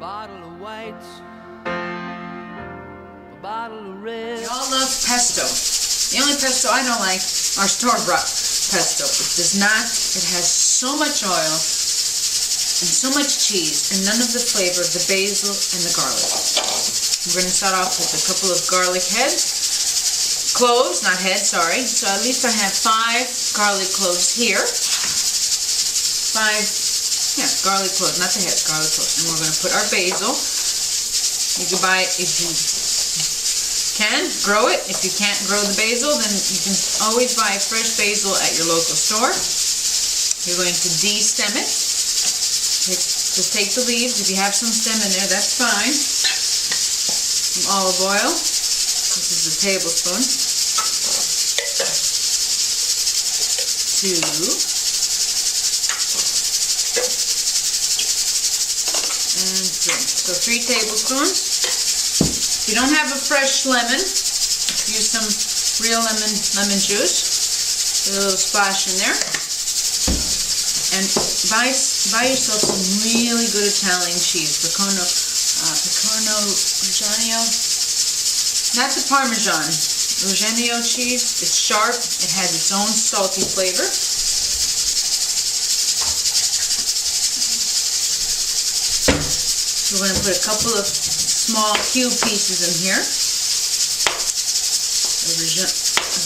bottle of whites, a bottle of red. We all love pesto. The only pesto I don't like are store-bought pesto. It does not. It has so much oil and so much cheese and none of the flavor of the basil and the garlic. We're going to start off with a couple of garlic heads. Cloves, not heads, sorry. So at least I have 5 garlic cloves here. 5 garlic cloves, not the heads, garlic cloves. And we're going to put our basil. You can buy, if you can, grow it. If you can't grow the basil, then you can always buy fresh basil at your local store. You're going to de-stem it. Just take the leaves. If you have some stem in there, that's fine. Some olive oil. This is a tablespoon. 2. And 3. So 3 tablespoons. If you don't have a fresh lemon, use some real lemon juice. Put a little splash in there. And buy yourself some really good Italian cheese. Pecorino Reggiano. Not the Parmesan. Reggiano cheese. It's sharp. It has its own salty flavor. We're going to put a couple of small cube pieces in here.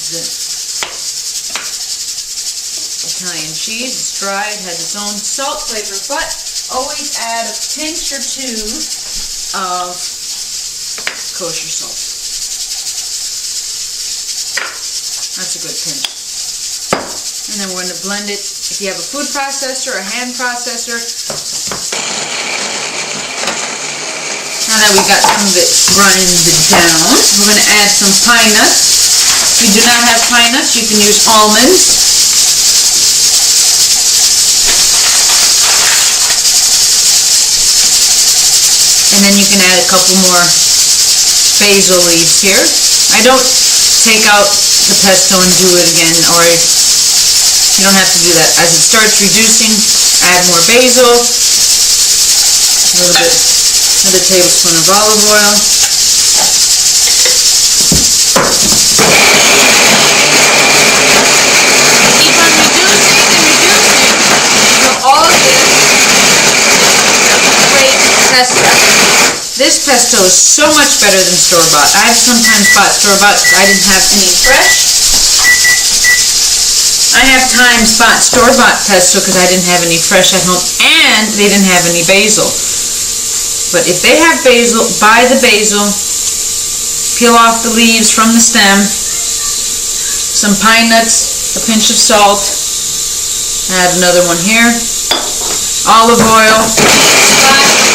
The Italian cheese. It's dry. It has its own salt flavor, but always add a pinch or 2 of kosher salt. That's a good pinch. And then we're going to blend it. If you have a food processor or a hand processor. Now that we've got some of it grinded down, we're going to add some pine nuts. If you do not have pine nuts, you can use almonds. And then you can add a couple more basil leaves here. I don't take out the pesto and do it again, or you don't have to do that. As it starts reducing, add more basil, a little bit, another tablespoon of olive oil. Keep on reducing and reducing until all of this great pesto. This pesto is so much better than store-bought. I've sometimes bought store-bought because I didn't have any fresh. I have times bought store-bought pesto because I didn't have any fresh at home and they didn't have any basil. But if they have basil, buy the basil, peel off the leaves from the stem, some pine nuts, a pinch of salt, add another one here, olive oil, splash of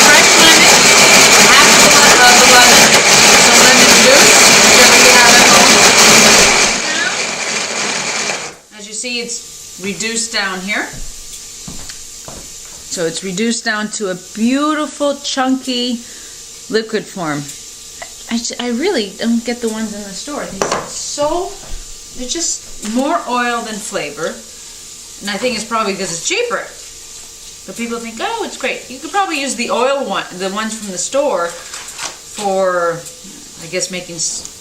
fresh lemon, half of the lemon, some lemon juice, whichever you have at home. As you see, it's reduced down here. So it's reduced down to a beautiful, chunky liquid form. I really don't get the ones in the store. They're just more oil than flavor. And I think it's probably because it's cheaper. But people think, oh, it's great. You could probably use the oil one, the ones from the store, for, I guess,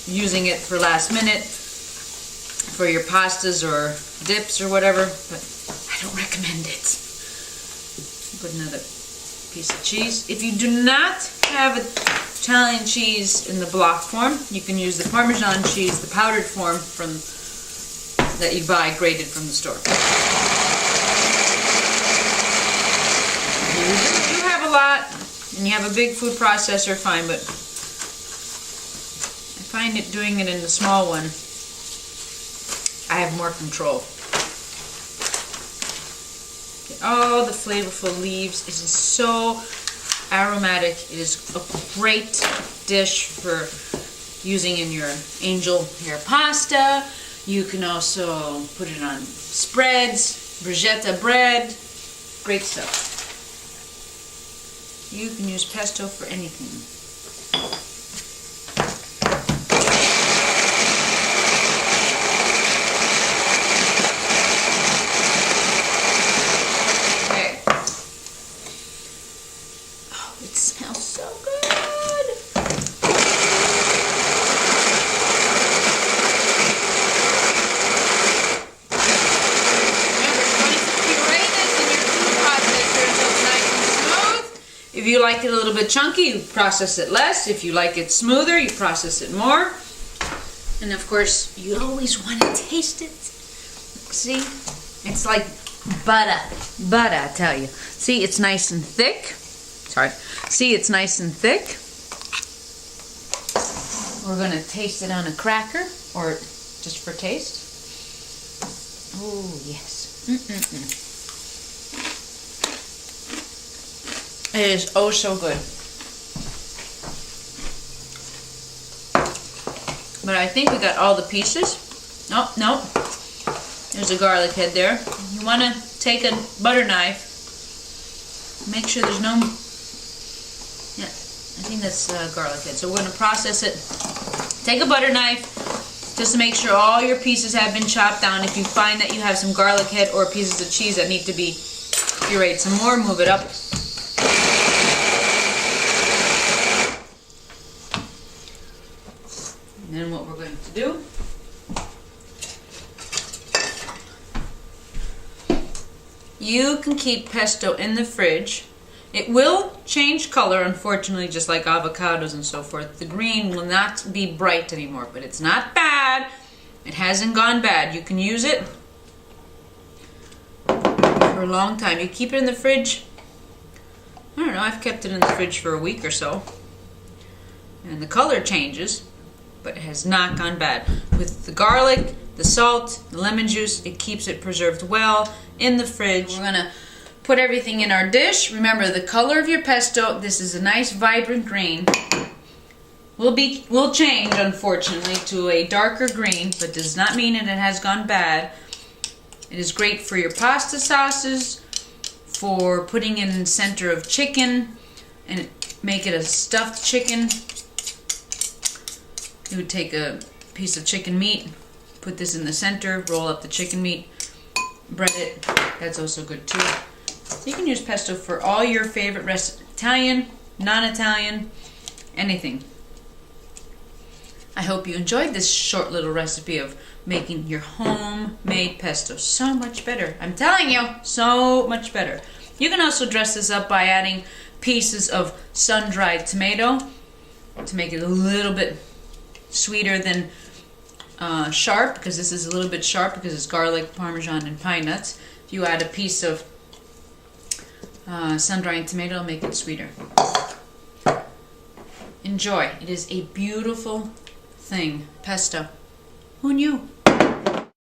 using it for last minute, for your pastas or dips or whatever. But I don't recommend it. Put another piece of cheese. If you do not have Italian cheese in the block form, you can use the Parmesan cheese, the powdered form that you buy grated from the store. If you have a lot and you have a big food processor, fine, but I find it doing it in the small one, I have more control. Oh, the flavorful leaves. It is so aromatic. It is a great dish for using in your angel hair pasta. You can also put it on spreads, bruschetta bread. Great stuff. You can use pesto for anything. It smells so so good. Remember, you're going to puree this in your food processor until it's nice and smooth. If you like it a little bit chunky, you process it less. If you like it smoother, you process it more. And of course, you always want to taste it. See? It's like butter. Butter, I tell you. See, it's nice and thick. Sorry. See, it's nice and thick. We're going to taste it on a cracker, or just for taste. Oh, yes. It is oh so good. But I think we got all the pieces. Nope, nope. There's a garlic head there. You want to take a butter knife. Make sure there's no... Yeah, I think that's garlic head. So we're going to process it. Take a butter knife just to make sure all your pieces have been chopped down. If you find that you have some garlic head or pieces of cheese that need to be pureed some more, move it up. And then what we're going to do, you can keep pesto in the fridge. It will change color, unfortunately, just like avocados and so forth. The green will not be bright anymore, but it's not bad. It hasn't gone bad. You can use it for a long time. You keep it in the fridge. I don't know, I've kept it in the fridge for a week or so. And the color changes, but it has not gone bad. With the garlic, the salt, the lemon juice, it keeps it preserved well in the fridge. We're gonna put everything in our dish. Remember, the color of your pesto, this is a nice vibrant green, will change, unfortunately, to a darker green, but does not mean that it has gone bad. It is great for your pasta sauces, for putting it in the center of chicken, and make it a stuffed chicken. You would take a piece of chicken meat, put this in the center, roll up the chicken meat, bread it. That's also good too. You can use pesto for all your favorite recipes, Italian, non-Italian, anything. I hope you enjoyed this short little recipe of making your homemade pesto so much better. I'm telling you, so much better. You can also dress this up by adding pieces of sun-dried tomato to make it a little bit sweeter than sharp, because this is a little bit sharp because it's garlic, parmesan, and pine nuts. If you add a piece of sun-dried tomato, it'll make it sweeter. Enjoy. It is a beautiful thing. Pesto. Who knew?